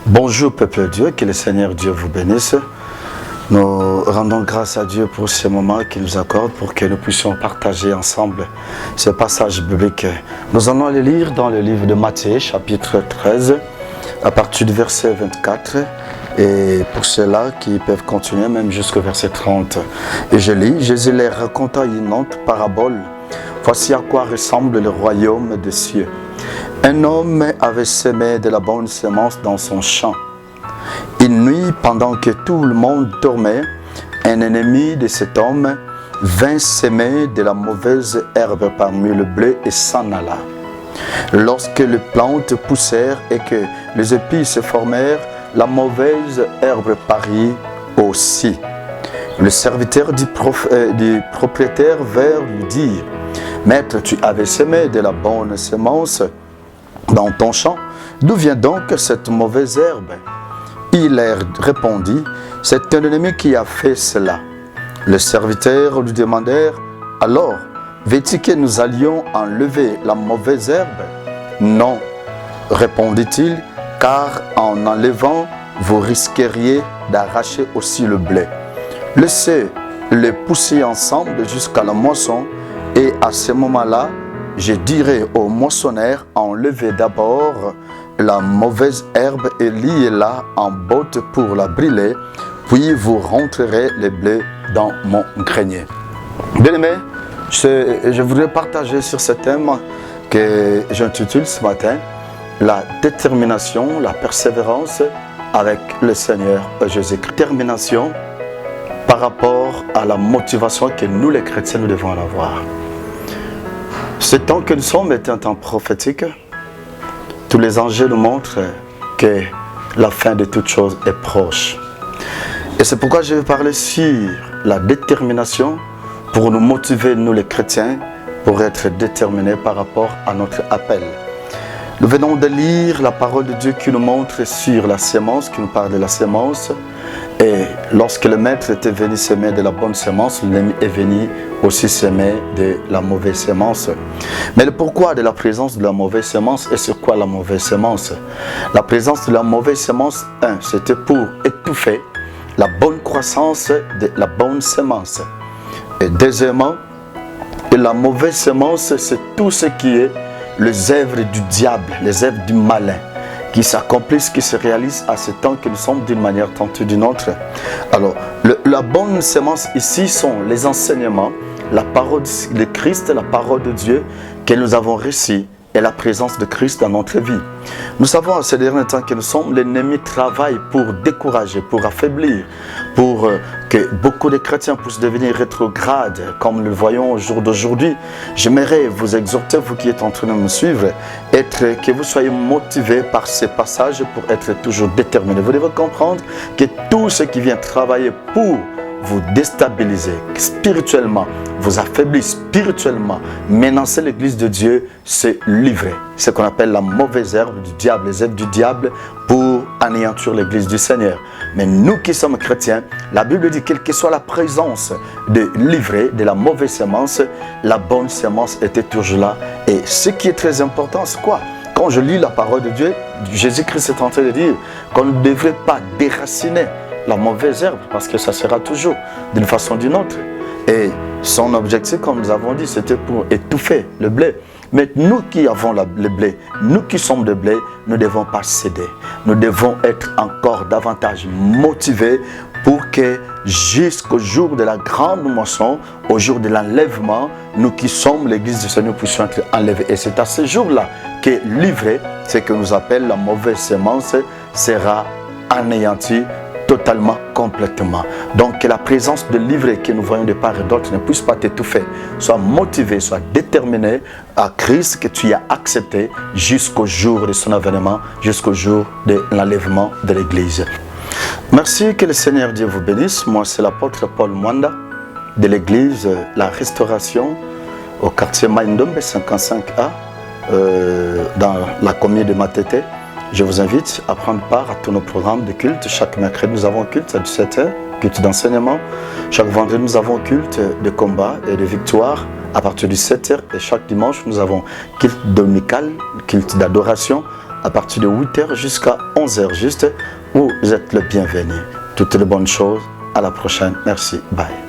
Bonjour peuple de Dieu, que le Seigneur Dieu vous bénisse. Nous rendons grâce à Dieu pour ce moment qu'il nous accorde pour que nous puissions partager ensemble ce passage biblique. Nous allons le lire dans le livre de Matthieu, chapitre 13, à partir du verset 24. Et pour ceux-là qui peuvent continuer même jusqu'au verset 30. Et je lis, Jésus leur raconta une autre parabole. Voici à quoi ressemble le royaume des cieux. Un homme avait semé de la bonne semence dans son champ. Une nuit, pendant que tout le monde dormait, un ennemi de cet homme vint semer de la mauvaise herbe parmi le blé et s'en alla. Lorsque les plantes poussèrent et que les épis se formèrent, la mauvaise herbe parut aussi. Le serviteur du propriétaire vint lui dire, « Maître, tu avais semé de la bonne semence dans ton champ, d'où vient donc cette mauvaise herbe ?» Il leur répondit, « C'est un ennemi qui a fait cela. » Les serviteurs lui demandèrent, « Alors, veux-tu que nous allions enlever la mauvaise herbe ?»« Non, répondit-il, car en enlevant, vous risqueriez d'arracher aussi le blé. Laissez-les pousser ensemble jusqu'à la moisson, et à ce moment-là, je dirai au moissonneur, enlevez d'abord la mauvaise herbe et liez-la en botte pour la brûler, puis vous rentrerez le blé dans mon grenier. » Bien-aimés, je voudrais partager sur ce thème que j'intitule ce matin la détermination, la persévérance avec le Seigneur Jésus-Christ. Détermination par rapport à la motivation que nous les chrétiens nous devons en avoir. Ce temps que nous sommes est un temps prophétique. Tous les enjeux nous montrent que la fin de toute chose est proche. Et c'est pourquoi je vais parler sur la détermination pour nous motiver, nous les chrétiens, pour être déterminés par rapport à notre appel. Nous venons de lire la parole de Dieu qui nous montre sur la sémence, qui nous parle de la sémence. Et lorsque le maître était venu semer de la bonne sémence, l'ennemi est venu aussi semer de la mauvaise sémence. Mais le pourquoi de la présence de la mauvaise sémence et sur quoi la mauvaise sémence? La présence de la mauvaise sémence, c'était pour étouffer la bonne croissance de la bonne sémence. Et deuxièmement, la mauvaise sémence, c'est tout ce qui est les œuvres du diable, les œuvres du malin, qui s'accomplissent, qui se réalisent à ce temps que nous sommes d'une manière tantôt d'une autre. Alors, la bonne sémence ici sont les enseignements, la parole de Christ, la parole de Dieu que nous avons reçue et la présence de Christ dans notre vie. Nous savons à ces derniers temps que nous sommes, l'ennemi travaille pour décourager, pour affaiblir, pour que beaucoup de chrétiens puissent devenir rétrogrades, comme nous le voyons au jour d'aujourd'hui. J'aimerais vous exhorter, vous qui êtes en train de me suivre, que vous soyez motivés par ces passages pour être toujours déterminés. Vous devez comprendre que tout ce qui vient travailler pour vous déstabiliser spirituellement, vous affaiblir spirituellement, menacer l'église de Dieu, c'est livrer. Ce qu'on appelle la mauvaise herbe du diable, les herbes du diable pour anéantir l'église du Seigneur. Mais nous qui sommes chrétiens, la Bible dit quelle que soit la présence de l'ivraie, de la mauvaise sémence, la bonne sémence était toujours là. Et ce qui est très important, c'est quoi? Quand je lis la parole de Dieu, Jésus-Christ est en train de dire qu'on ne devrait pas déraciner la mauvaise herbe, parce que ça sera toujours d'une façon ou d'une autre. Et son objectif, comme nous avons dit, c'était pour étouffer le blé. Mais nous qui avons le blé, nous qui sommes de blé, nous ne devons pas céder. Nous devons être encore davantage motivés pour que jusqu'au jour de la grande moisson, au jour de l'enlèvement, nous qui sommes l'église du Seigneur puissions être enlevés. Et c'est à ce jour-là que l'ivraie, ce que nous appelle la mauvaise sémence, sera anéantie totalement, complètement. Donc que la présence de l'ivraie que nous voyons de part et d'autre ne puisse pas t'étouffer. Sois motivé, sois déterminé à Christ que tu as accepté jusqu'au jour de son avènement, jusqu'au jour de l'enlèvement de l'église. Merci, que le Seigneur Dieu vous bénisse. Moi, c'est l'apôtre Paul Mwanda de l'église La Restauration au quartier Maïndombe 55A dans la commune de Matete. Je vous invite à prendre part à tous nos programmes de culte. Chaque mercredi, nous avons un culte à 17h, culte d'enseignement. Chaque vendredi, nous avons un culte de combat et de victoire à partir de 7h. Et chaque dimanche, nous avons culte dominical, culte d'adoration à partir de 8h jusqu'à 11h juste. Vous êtes le bienvenu. Toutes les bonnes choses. À la prochaine. Merci. Bye.